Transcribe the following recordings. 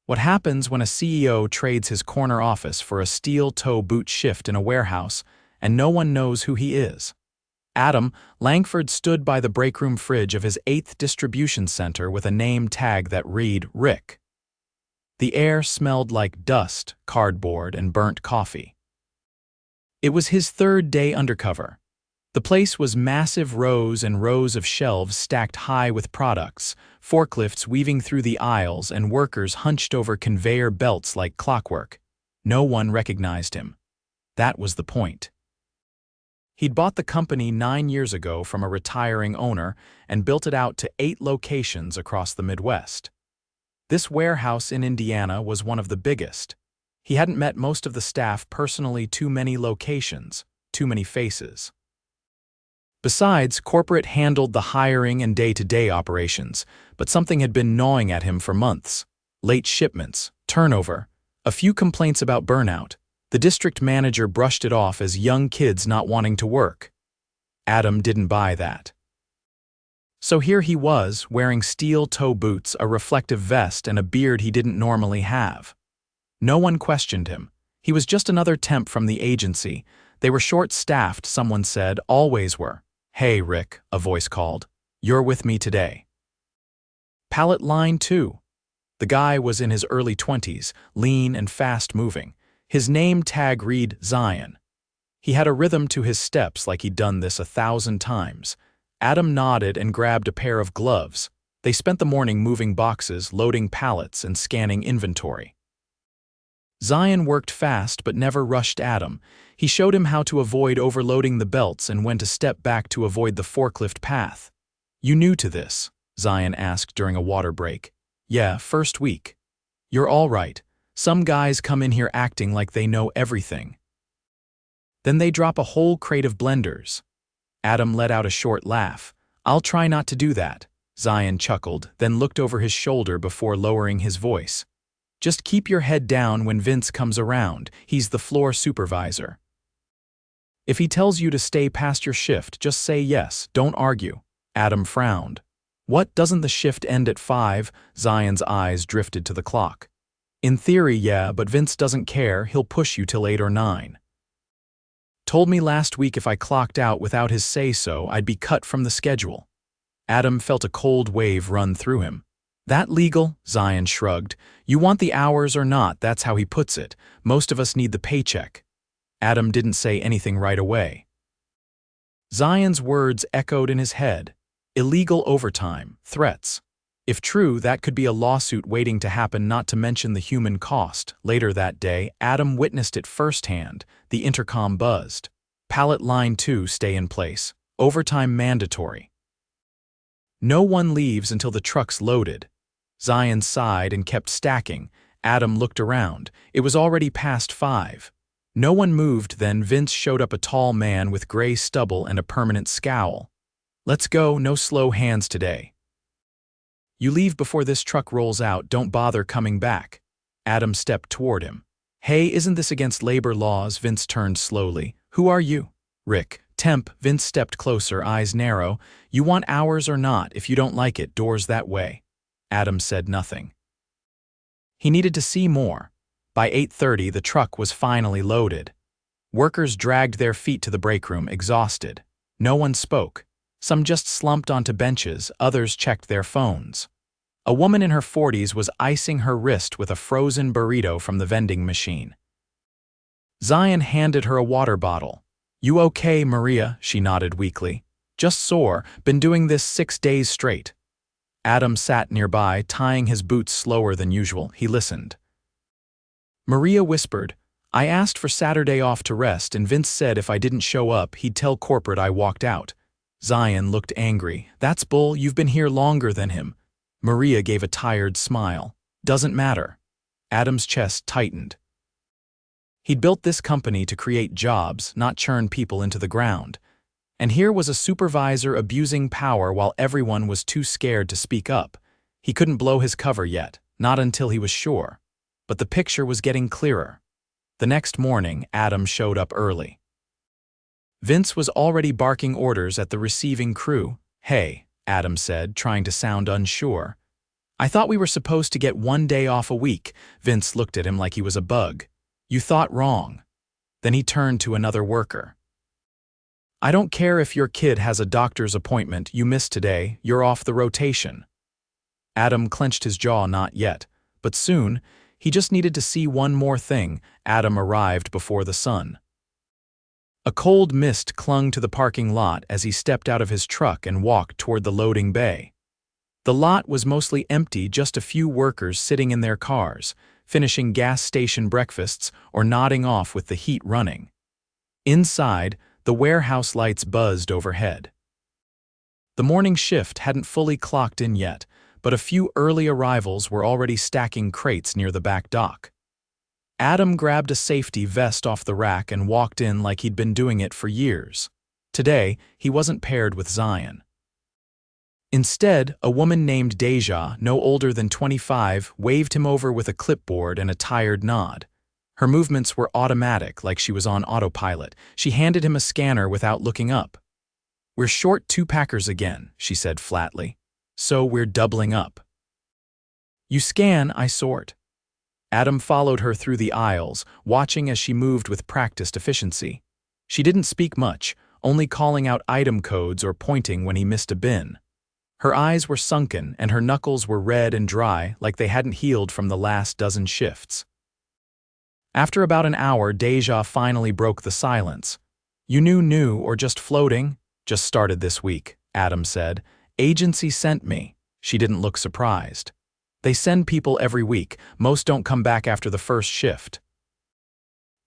What happens when a CEO trades his corner office for a steel-toe boot shift in a warehouse and no one knows who he is? Adam Langford stood by the breakroom fridge of his 8th distribution center with a name tag that read Rick. The air smelled like dust, cardboard, and burnt coffee. It was his 3rd day undercover. The place was massive rows and rows of shelves stacked high with products, forklifts weaving through the aisles, and workers hunched over conveyor belts like clockwork. No one recognized him. That was the point. He'd bought the company 9 years ago from a retiring owner and built it out to 8 locations across the Midwest. This warehouse in Indiana was one of the biggest. He hadn't met most of the staff personally. Too many locations, too many faces. Besides, corporate handled the hiring and day-to-day operations, but something had been gnawing at him for months. Late shipments, turnover, a few complaints about burnout. The district manager brushed it off as young kids not wanting to work. Adam didn't buy that. So here he was, wearing steel-toe boots, a reflective vest, and a beard he didn't normally have. No one questioned him. He was just another temp from the agency. They were short-staffed, someone said, always were. "Hey, Rick," a voice called. "You're with me today." Pallet line 2. The guy was in his early 20s, lean and fast-moving. His name tag read Zion. He had a rhythm to his steps like he'd done this 1,000 times. Adam nodded and grabbed a pair of gloves. They spent the morning moving boxes, loading pallets, and scanning inventory. Zion worked fast but never rushed Adam. He showed him how to avoid overloading the belts and when to step back to avoid the forklift path. "You new to this?" Zion asked during a water break. "Yeah, first week." "You're all right. Some guys come in here acting like they know everything. Then they drop a whole crate of blenders." Adam let out a short laugh. "I'll try not to do that," Zion chuckled, then looked over his shoulder before lowering his voice. "Just keep your head down when Vince comes around. He's the floor supervisor. If he tells you to stay past your shift, just say yes, don't argue." Adam frowned. "What, doesn't the shift end at 5? Zion's eyes drifted to the clock. "In theory, yeah, but Vince doesn't care. He'll push you till 8 or 9. Told me last week if I clocked out without his say-so, I'd be cut from the schedule." Adam felt a cold wave run through him. "That legal?" Zion shrugged. "You want the hours or not, that's how he puts it. Most of us need the paycheck." Adam didn't say anything right away. Zion's words echoed in his head. Illegal overtime, threats. If true, that could be a lawsuit waiting to happen, not to mention the human cost. Later that day, Adam witnessed it firsthand. The intercom buzzed. "Pallet line 2, stay in place. Overtime mandatory. No one leaves until the truck's loaded." Zion sighed and kept stacking. Adam looked around. It was already past 5. No one moved. Then Vince showed up, a tall man with gray stubble and a permanent scowl. "Let's go, no slow hands today. You leave before this truck rolls out, don't bother coming back." Adam stepped toward him. "Hey, isn't this against labor laws?" Vince turned slowly. "Who are you?" "Rick, temp." Vince stepped closer, eyes narrow. "You want hours or not? If you don't like it, doors that way." Adam said nothing. He needed to see more. By 8:30, the truck was finally loaded. Workers dragged their feet to the breakroom, exhausted. No one spoke. Some just slumped onto benches, others checked their phones. A woman in her 40s was icing her wrist with a frozen burrito from the vending machine. Zion handed her a water bottle. "You okay, Maria?" She nodded weakly. "Just sore. Been doing this 6 days straight." Adam sat nearby, tying his boots slower than usual. He listened. Maria whispered, "I asked for Saturday off to rest, and Vince said if I didn't show up, he'd tell corporate I walked out." Zion looked angry. "That's bull. You've been here longer than him." Maria gave a tired smile. "Doesn't matter." Adam's chest tightened. He'd built this company to create jobs, not churn people into the ground. And here was a supervisor abusing power while everyone was too scared to speak up. He couldn't blow his cover yet, not until he was sure. But the picture was getting clearer. The next morning, Adam showed up early. Vince was already barking orders at the receiving crew. "Hey," Adam said, trying to sound unsure. I thought we were supposed to get 1 day off a week. Vince looked at him like he was a bug. You thought wrong. Then he turned to another worker. I don't care if your kid has a doctor's appointment you missed today, you're off the rotation. Adam clenched his jaw. Not yet, but soon. He just needed to see one more thing. Adam arrived before the sun. A cold mist clung to the parking lot as he stepped out of his truck and walked toward the loading bay. The lot was mostly empty, just a few workers sitting in their cars, finishing gas station breakfasts or nodding off with the heat running. Inside, the warehouse lights buzzed overhead. The morning shift hadn't fully clocked in yet, but a few early arrivals were already stacking crates near the back dock. Adam grabbed a safety vest off the rack and walked in like he'd been doing it for years. Today, he wasn't paired with Zion. Instead, a woman named Deja, no older than 25, waved him over with a clipboard and a tired nod. Her movements were automatic, like she was on autopilot. She handed him a scanner without looking up. We're short 2 packers again, she said flatly. So we're doubling up. You scan, I sort. Adam followed her through the aisles, watching as she moved with practiced efficiency. She didn't speak much, only calling out item codes or pointing when he missed a bin. Her eyes were sunken and her knuckles were red and dry, like they hadn't healed from the last dozen shifts. After about an hour, Deja finally broke the silence. You knew new or just floating? Just started this week, Adam said. Agency sent me. She didn't look surprised. They send people every week. Most don't come back after the first shift.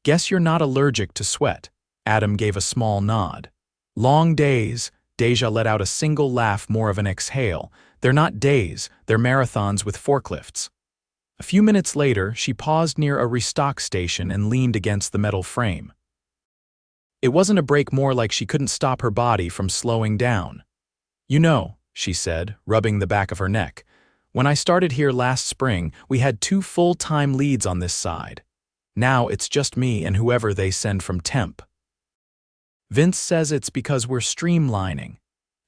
Guess you're not allergic to sweat. Adam gave a small nod. Long days. Deja let out a single laugh, more of an exhale. They're not days, they're marathons with forklifts. A few minutes later, she paused near a restock station and leaned against the metal frame. It wasn't a break, more like she couldn't stop her body from slowing down. You know, she said, rubbing the back of her neck, when I started here last spring, we had 2 full-time leads on this side. Now it's just me and whoever they send from temp. Vince says it's because we're streamlining.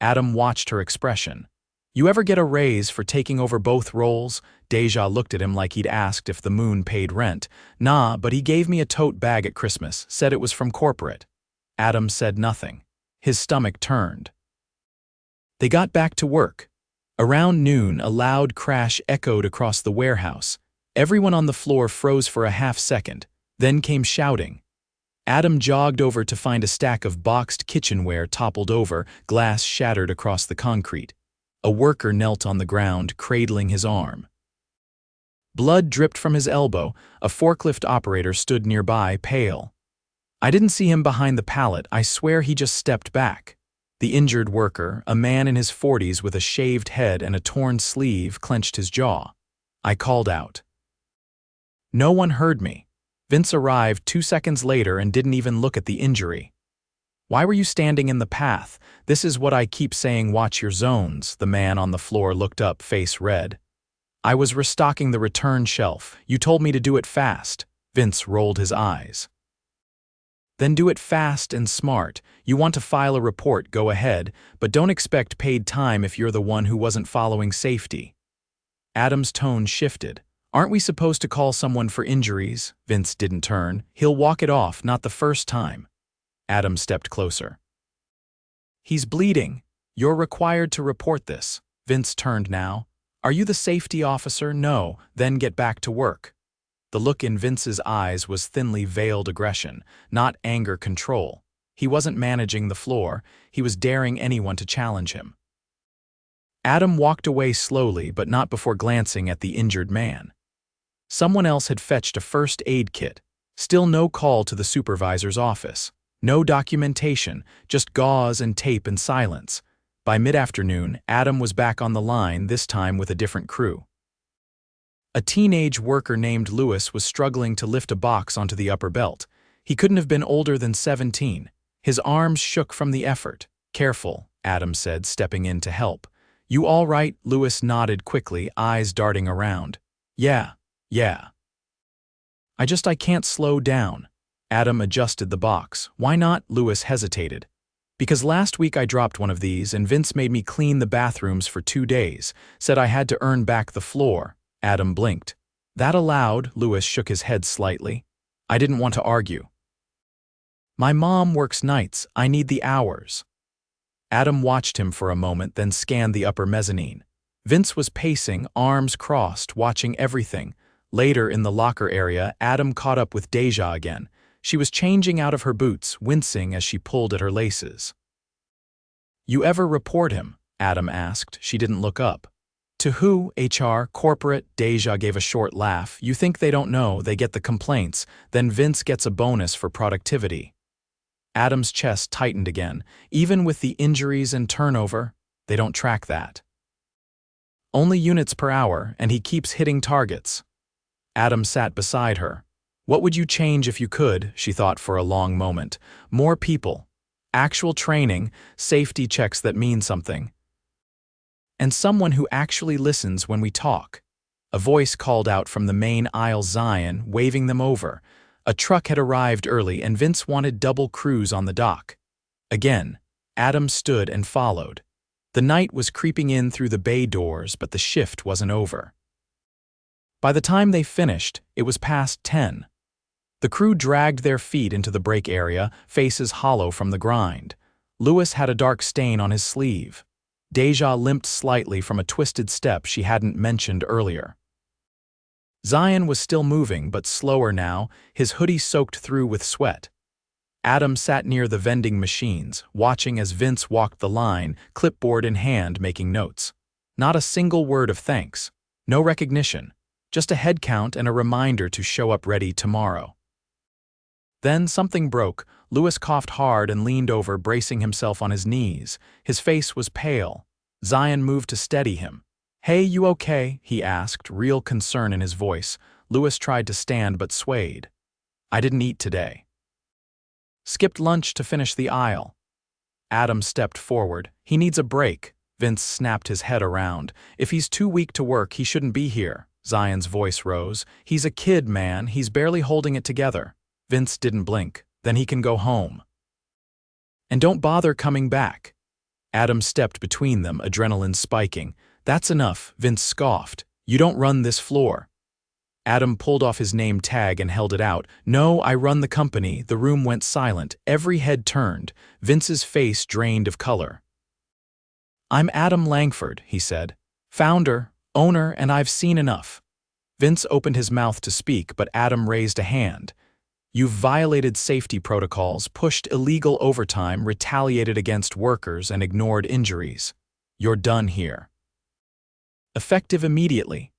Adam watched her expression. You ever get a raise for taking over both roles? Deja looked at him like he'd asked if the moon paid rent. Nah, but he gave me a tote bag at Christmas, said it was from corporate. Adam said nothing. His stomach turned. They got back to work. Around noon, a loud crash echoed across the warehouse. Everyone on the floor froze for a half-second, then came shouting. Adam jogged over to find a stack of boxed kitchenware toppled over, glass shattered across the concrete. A worker knelt on the ground, cradling his arm. Blood dripped from his elbow. A forklift operator stood nearby, pale. I didn't see him behind the pallet. I swear he just stepped back. The injured worker, a man in his 40s with a shaved head and a torn sleeve, clenched his jaw. I called out. No one heard me. Vince arrived 2 seconds later and didn't even look at the injury. Why were you standing in the path? This is what I keep saying, watch your zones. The man on the floor looked up, face red. I was restocking the return shelf. You told me to do it fast. Vince rolled his eyes. Then do it fast and smart. You want to file a report, go ahead, but don't expect paid time if you're the one who wasn't following safety. Adam's tone shifted. Aren't we supposed to call someone for injuries? Vince didn't turn. He'll walk it off, not the first time. Adam stepped closer. He's bleeding. You're required to report this. Vince turned now. Are you the safety officer? No. Then get back to work. The look in Vince's eyes was thinly veiled aggression, not anger control. He wasn't managing the floor. He was daring anyone to challenge him. Adam walked away slowly, but not before glancing at the injured man. Someone else had fetched a first aid kit. Still no call to the supervisor's office. No documentation, just gauze and tape and silence. By mid-afternoon, Adam was back on the line, this time with a different crew. A teenage worker named Lewis was struggling to lift a box onto the upper belt. He couldn't have been older than 17. His arms shook from the effort. Careful, Adam said, stepping in to help. You all right? Lewis nodded quickly, eyes darting around. Yeah. I can't slow down. Adam adjusted the box. Why not? Lewis hesitated. Because last week I dropped one of these and Vince made me clean the bathrooms for 2 days, said I had to earn back the floor. Adam blinked. That allowed, Lewis shook his head slightly. I didn't want to argue. My mom works nights, I need the hours. Adam watched him for a moment, then scanned the upper mezzanine. Vince was pacing, arms crossed, watching everything. Later in the locker area, Adam caught up with Deja again. She was changing out of her boots, wincing as she pulled at her laces. You ever report him? Adam asked. She didn't look up. To who? HR, corporate? Deja gave a short laugh. You think they don't know, they get the complaints, then Vince gets a bonus for productivity. Adam's chest tightened again. Even with the injuries and turnover, they don't track that. Only units per hour, and he keeps hitting targets. Adam sat beside her. What would you change if you could? She thought for a long moment. More people. Actual training, safety checks that mean something. And someone who actually listens when we talk. A voice called out from the main aisle, Zion, waving them over. A truck had arrived early and Vince wanted double crews on the dock. Again, Adam stood and followed. The night was creeping in through the bay doors, but the shift wasn't over. By the time they finished, it was past 10. The crew dragged their feet into the break area, faces hollow from the grind. Lewis had a dark stain on his sleeve. Deja limped slightly from a twisted step she hadn't mentioned earlier. Zion was still moving, but slower now, his hoodie soaked through with sweat. Adam sat near the vending machines, watching as Vince walked the line, clipboard in hand, making notes. Not a single word of thanks. No recognition. Just a head count and a reminder to show up ready tomorrow. Then something broke. Lewis coughed hard and leaned over, bracing himself on his knees. His face was pale. Zion moved to steady him. Hey, you okay? He asked, real concern in his voice. Lewis tried to stand but swayed. I didn't eat today. Skipped lunch to finish the aisle. Adam stepped forward. He needs a break. Vince snapped his head around. If he's too weak to work, he shouldn't be here. Zion's voice rose. He's a kid, man. He's barely holding it together. Vince didn't blink. Then he can go home. And don't bother coming back. Adam stepped between them, adrenaline spiking. That's enough, Vince scoffed. You don't run this floor. Adam pulled off his name tag and held it out. No, I run the company. The room went silent. Every head turned. Vince's face drained of color. I'm Adam Langford, he said. Founder, owner, and I've seen enough. Vince opened his mouth to speak, but Adam raised a hand. You've violated safety protocols, pushed illegal overtime, retaliated against workers, and ignored injuries. You're done here. Effective immediately.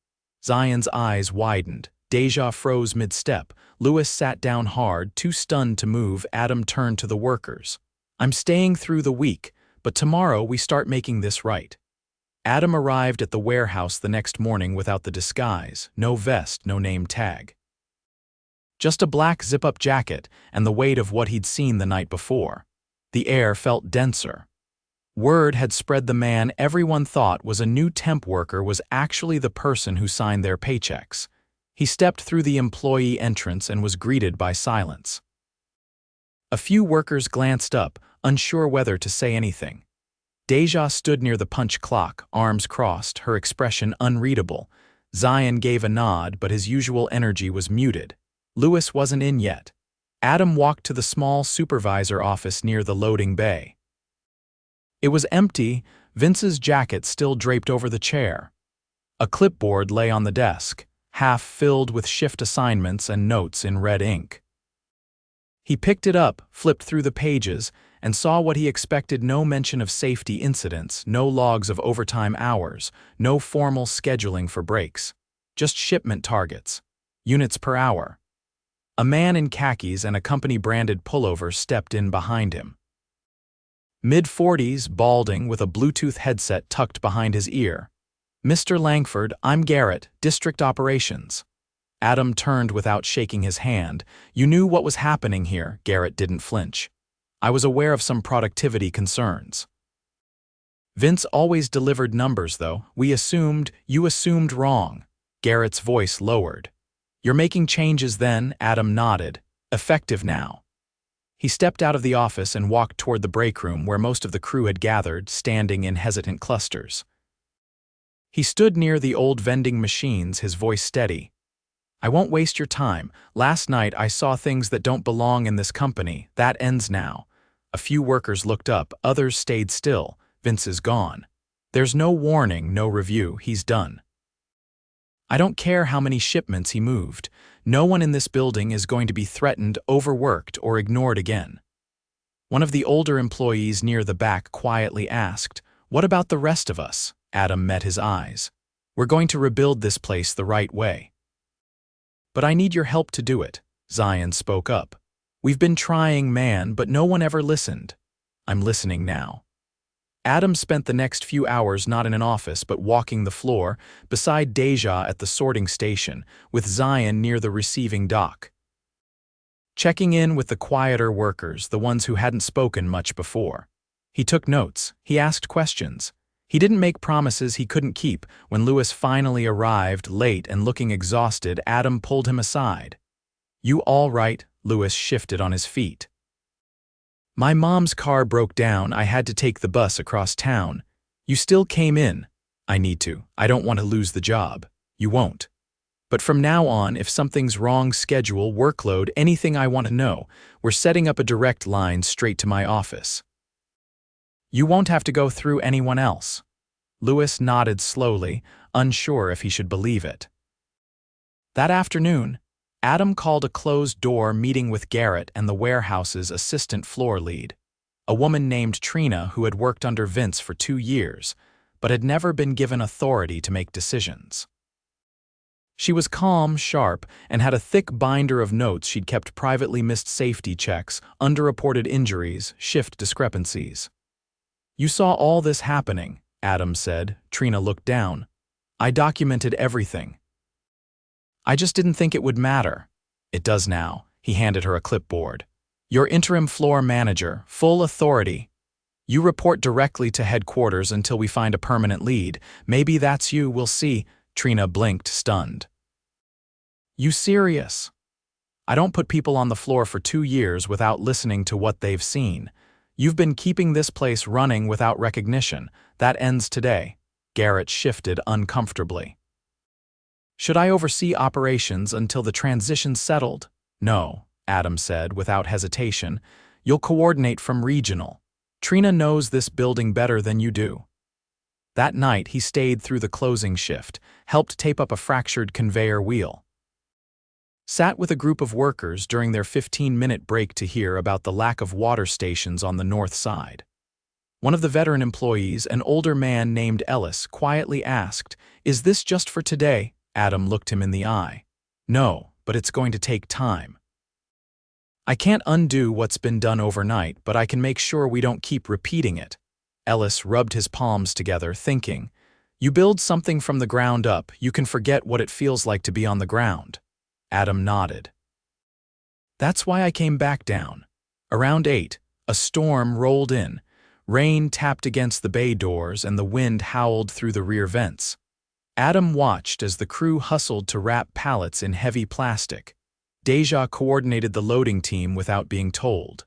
Zion's eyes widened. Deja froze mid-step. Lewis sat down hard, too stunned to move. Adam turned to the workers. I'm staying through the week, but tomorrow we start making this right. Adam arrived at the warehouse the next morning without the disguise. No vest, no name tag. Just a black zip-up jacket and the weight of what he'd seen the night before. The air felt denser. Word had spread the man everyone thought was a new temp worker was actually the person who signed their paychecks. He stepped through the employee entrance and was greeted by silence. A few workers glanced up, unsure whether to say anything. Deja stood near the punch clock, arms crossed, her expression unreadable. Zion gave a nod, but his usual energy was muted. Lewis wasn't in yet. Adam walked to the small supervisor office near the loading bay. It was empty, Vince's jacket still draped over the chair. A clipboard lay on the desk, half filled with shift assignments and notes in red ink. He picked it up, flipped through the pages, and saw what he expected: no mention of safety incidents, no logs of overtime hours, no formal scheduling for breaks. Just shipment targets. Units per hour. A man in khakis and a company-branded pullover stepped in behind him. Mid-40s, balding, with a Bluetooth headset tucked behind his ear. Mr. Langford, I'm Garrett, District Operations. Adam turned without shaking his hand. You knew what was happening here. Garrett didn't flinch. I was aware of some productivity concerns. Vince always delivered numbers, though. You assumed wrong. Garrett's voice lowered. You're making changes then? Adam nodded. Effective now. He stepped out of the office and walked toward the break room where most of the crew had gathered, standing in hesitant clusters. He stood near the old vending machines, his voice steady. "I won't waste your time. Last night I saw things that don't belong in this company. That ends now." A few workers looked up, others stayed still. Vince is gone. There's no warning, no review, he's done. I don't care how many shipments he moved. No one in this building is going to be threatened, overworked, or ignored again. One of the older employees near the back quietly asked, "What about the rest of us?" Adam met his eyes. "We're going to rebuild this place the right way." "But I need your help to do it," Zion spoke up. "We've been trying, man, but no one ever listened." "I'm listening now." Adam spent the next few hours not in an office but walking the floor, beside Deja at the sorting station, with Zion near the receiving dock. Checking in with the quieter workers, the ones who hadn't spoken much before. He took notes, he asked questions. He didn't make promises he couldn't keep. When Lewis finally arrived, late and looking exhausted, Adam pulled him aside. "You all right?" Lewis shifted on his feet. "My mom's car broke down. I had to take the bus across town. You still came in." "I need to. I don't want to lose the job." "You won't. But from now on, if something's wrong, schedule, workload, anything I want to know, we're setting up a direct line straight to my office. You won't have to go through anyone else." Lewis nodded slowly, unsure if he should believe it. That afternoon, Adam called a closed-door meeting with Garrett and the warehouse's assistant floor lead, a woman named Trina who had worked under Vince for 2 years, but had never been given authority to make decisions. She was calm, sharp, and had a thick binder of notes she'd kept privately: missed safety checks, underreported injuries, shift discrepancies. "You saw all this happening," Adam said. Trina looked down. "I documented everything. I just didn't think it would matter." "It does now." He handed her a clipboard. "Your interim floor manager, full authority. You report directly to headquarters until we find a permanent lead. Maybe that's you, we'll see." Trina blinked, stunned. "You serious?" "I don't put people on the floor for 2 years without listening to what they've seen. You've been keeping this place running without recognition. That ends today." Garrett shifted uncomfortably. "Should I oversee operations until the transition's settled?" "No," Adam said without hesitation. "You'll coordinate from regional. Trina knows this building better than you do." That night he stayed through the closing shift, helped tape up a fractured conveyor wheel. Sat with a group of workers during their 15-minute break to hear about the lack of water stations on the north side. One of the veteran employees, an older man named Ellis, quietly asked, "Is this just for today?" Adam looked him in the eye. "No, but it's going to take time. I can't undo what's been done overnight, but I can make sure we don't keep repeating it." Ellis rubbed his palms together, thinking, "You build something from the ground up, you can forget what it feels like to be on the ground." Adam nodded. "That's why I came back down." Around 8, a storm rolled in. Rain tapped against the bay doors and the wind howled through the rear vents. Adam watched as the crew hustled to wrap pallets in heavy plastic. Deja coordinated the loading team without being told.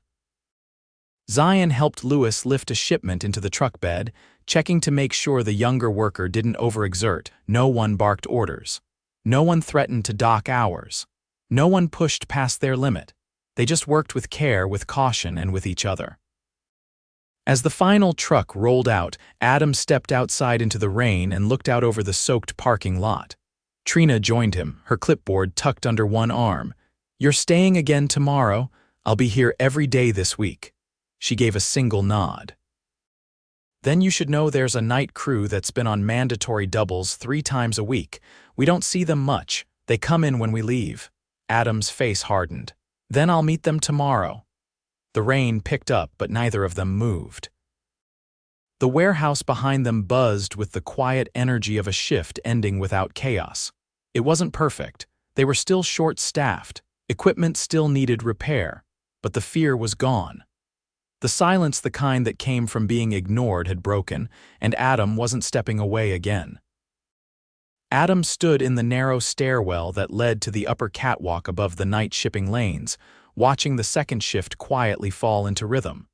Zion helped Lewis lift a shipment into the truck bed, checking to make sure the younger worker didn't overexert. No one barked orders. No one threatened to dock hours. No one pushed past their limit. They just worked with care, with caution, and with each other. As the final truck rolled out, Adam stepped outside into the rain and looked out over the soaked parking lot. Trina joined him, her clipboard tucked under one arm. "You're staying again tomorrow? I'll be here every day this week." She gave a single nod. "Then you should know there's a night crew that's been on mandatory doubles 3 times a week. We don't see them much. They come in when we leave." Adam's face hardened. "Then I'll meet them tomorrow." The rain picked up, but neither of them moved. The warehouse behind them buzzed with the quiet energy of a shift ending without chaos. It wasn't perfect. They were still short-staffed. Equipment still needed repair. But the fear was gone. The silence, the kind that came from being ignored, had broken, and Adam wasn't stepping away again. Adam stood in the narrow stairwell that led to the upper catwalk above the night shipping lanes, watching the second shift quietly fall into rhythm.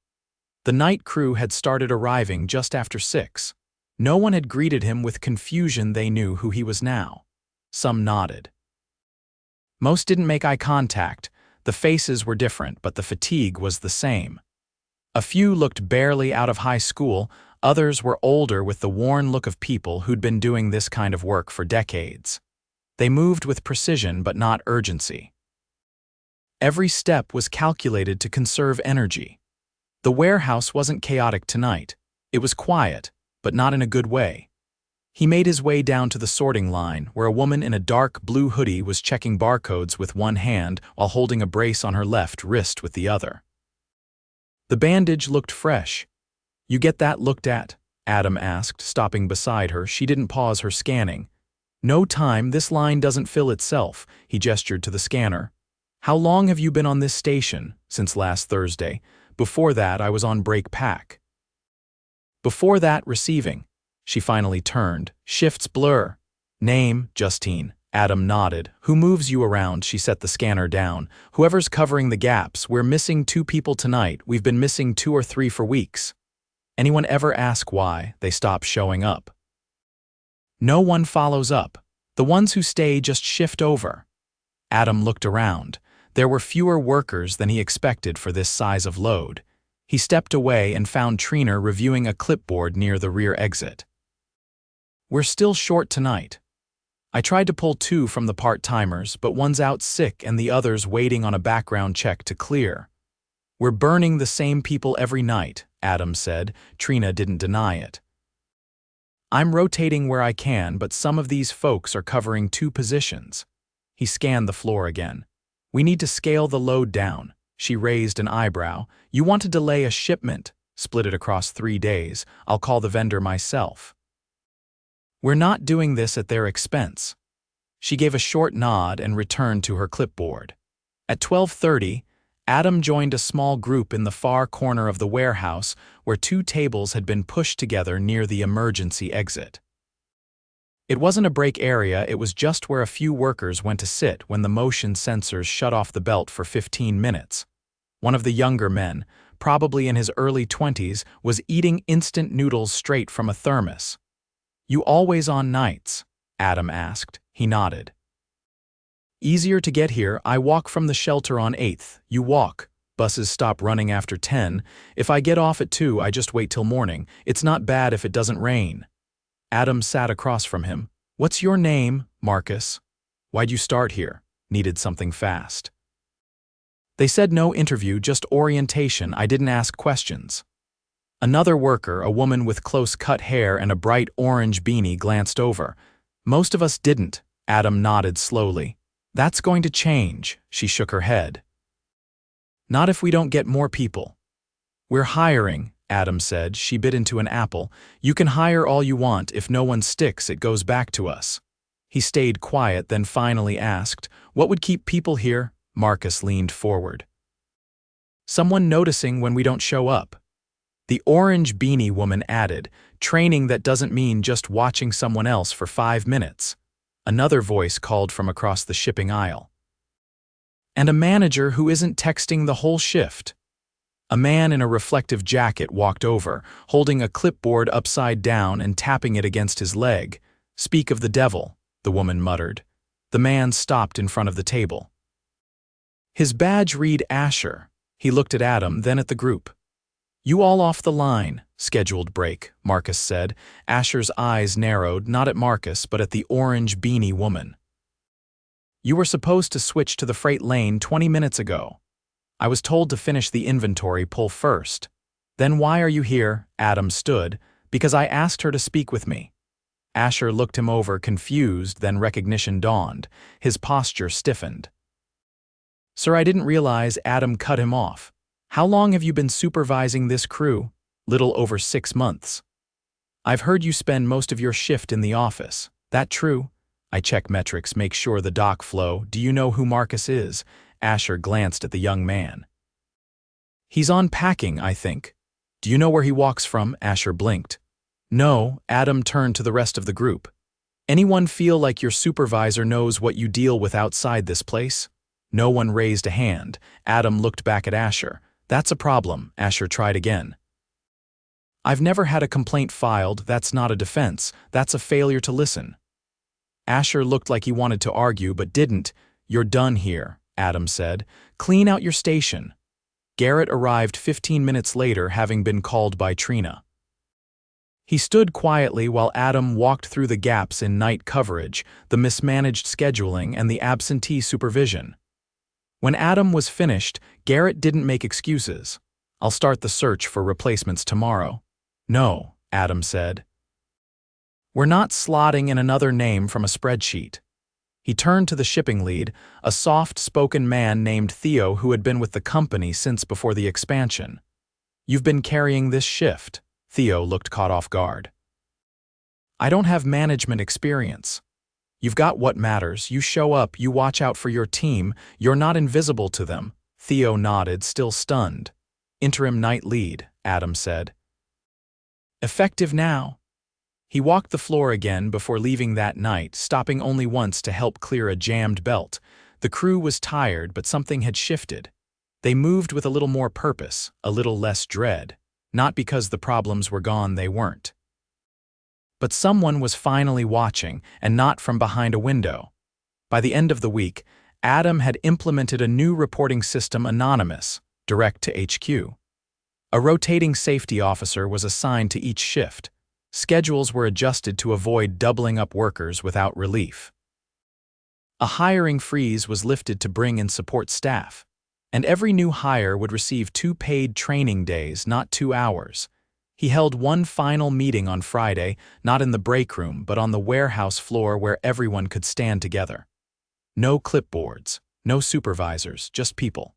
The night crew had started arriving just after 6. No one had greeted him with confusion. They knew who he was now. Some nodded. Most didn't make eye contact. The faces were different, but the fatigue was the same. A few looked barely out of high school, others were older with the worn look of people who'd been doing this kind of work for decades. They moved with precision but not urgency. Every step was calculated to conserve energy. The warehouse wasn't chaotic tonight. It was quiet, but not in a good way. He made his way down to the sorting line, where a woman in a dark blue hoodie was checking barcodes with one hand while holding a brace on her left wrist with the other. The bandage looked fresh. "You get that looked at?" Adam asked, stopping beside her. She didn't pause her scanning. "No time, this line doesn't fill itself," he gestured to the scanner. "How long have you been on this station?" "Since last Thursday. Before that, I was on break pack." "Before that, receiving." She finally turned. "Shifts blur." "Name?" "Justine." Adam nodded. "Who moves you around?" She set the scanner down. "Whoever's covering the gaps. We're missing 2 people tonight. We've been missing 2 or 3 for weeks." "Anyone ever ask why they stop showing up?" "No one follows up. The ones who stay just shift over." Adam looked around. There were fewer workers than he expected for this size of load. He stepped away and found Trina reviewing a clipboard near the rear exit. "We're still short tonight. I tried to pull 2 from the part-timers, but one's out sick and the other's waiting on a background check to clear." "We're burning the same people every night," Adam said. Trina didn't deny it. "I'm rotating where I can, but some of these folks are covering 2 positions." He scanned the floor again. "We need to scale the load down." She raised an eyebrow. "You want to delay a shipment? Split it across 3 days. I'll call the vendor myself." "We're not doing this at their expense." She gave a short nod and returned to her clipboard. At 12:30, Adam joined a small group in the far corner of the warehouse where 2 tables had been pushed together near the emergency exit. It wasn't a break area, it was just where a few workers went to sit when the motion sensors shut off the belt for 15 minutes. One of the younger men, probably in his early 20s, was eating instant noodles straight from a thermos. "You always on nights?" Adam asked. He nodded. "Easier to get here. I walk from the shelter on 8th. You walk. Buses stop running after 10. If I get off at 2, I just wait till morning. It's not bad if it doesn't rain." Adam sat across from him. "What's your name?" "Marcus." "Why'd you start here?" "Needed something fast." They said no interview, just orientation. I didn't ask questions. Another worker, a woman with close-cut hair and a bright orange beanie, glanced over. "Most of us didn't." Adam nodded slowly. "That's going to change." She shook her head. "Not if we don't get more people." "We're hiring," Adam said. She bit into an apple. "You can hire all you want. If no one sticks, it goes back to us." He stayed quiet, then finally asked, "What would keep people here?" Marcus leaned forward. "Someone noticing when we don't show up." The orange beanie woman added, "Training that doesn't mean just watching someone else for 5 minutes." Another voice called from across the shipping aisle. "And a manager who isn't texting the whole shift." A man in a reflective jacket walked over, holding a clipboard upside down and tapping it against his leg. "Speak of the devil," the woman muttered. The man stopped in front of the table. His badge read Asher. He looked at Adam, then at the group. "You all off the line." "Scheduled break," Marcus said. Asher's eyes narrowed, not at Marcus, but at the orange beanie woman. "You were supposed to switch to the freight lane 20 minutes ago." "I was told to finish the inventory pull first." "Then why are you here?" Adam stood. "Because I asked her to speak with me." Asher looked him over, confused, then recognition dawned. His posture stiffened. "Sir, I didn't realize." Adam cut him off. "How long have you been supervising this crew?" "Little over 6 months." "I've heard you spend most of your shift in the office. That true?" "I check metrics, make sure the dock flow." "Do you know who Marcus is?" Asher glanced at the young man. "He's on packing, I think." "Do you know where he walks from?" Asher blinked. "No." Adam turned to the rest of the group. "Anyone feel like your supervisor knows what you deal with outside this place?" No one raised a hand. Adam looked back at Asher. "That's a problem," Asher tried again. "I've never had a complaint filed. That's not a defense. That's a failure to listen." Asher looked like he wanted to argue but didn't. "You're done here," Adam said. "Clean out your station." Garrett arrived 15 minutes later, having been called by Trina. He stood quietly while Adam walked through the gaps in night coverage, the mismanaged scheduling, and the absentee supervision. When Adam was finished, Garrett didn't make excuses. "I'll start the search for replacements tomorrow." "No," Adam said. "We're not slotting in another name from a spreadsheet." He turned to the shipping lead, a soft-spoken man named Theo who had been with the company since before the expansion. "You've been carrying this shift." Theo looked caught off guard. "I don't have management experience." "You've got what matters. You show up, you watch out for your team, you're not invisible to them." Theo nodded, still stunned. "Interim night lead," Adam said. "Effective now." He walked the floor again before leaving that night, stopping only once to help clear a jammed belt. The crew was tired, but something had shifted. They moved with a little more purpose, a little less dread. Not because the problems were gone, they weren't. But someone was finally watching, and not from behind a window. By the end of the week, Adam had implemented a new reporting system, anonymous, direct to HQ. A rotating safety officer was assigned to each shift. Schedules were adjusted to avoid doubling up workers without relief. A hiring freeze was lifted to bring in support staff, and every new hire would receive 2 paid training days, not 2 hours. He held one final meeting on Friday, not in the break room, but on the warehouse floor where everyone could stand together. No clipboards, no supervisors, just people.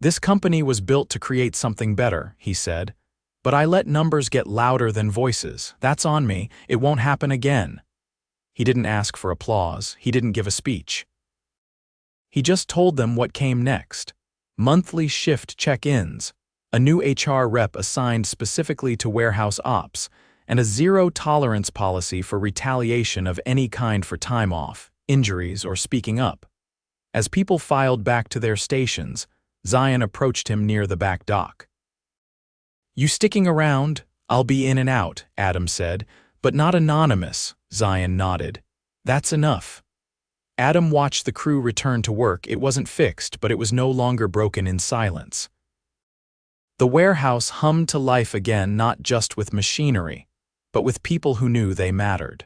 "This company was built to create something better," he said. "But I let numbers get louder than voices. That's on me. It won't happen again." He didn't ask for applause. He didn't give a speech. He just told them what came next. Monthly shift check-ins, a new HR rep assigned specifically to warehouse ops, and a zero-tolerance policy for retaliation of any kind for time off, injuries, or speaking up. As people filed back to their stations, Zion approached him near the back dock. "You sticking around? I'll be in and out," Adam said. "But not anonymous," Zion nodded. "That's enough." Adam watched the crew return to work. It wasn't fixed, but it was no longer broken in silence. The warehouse hummed to life again, not just with machinery, but with people who knew they mattered.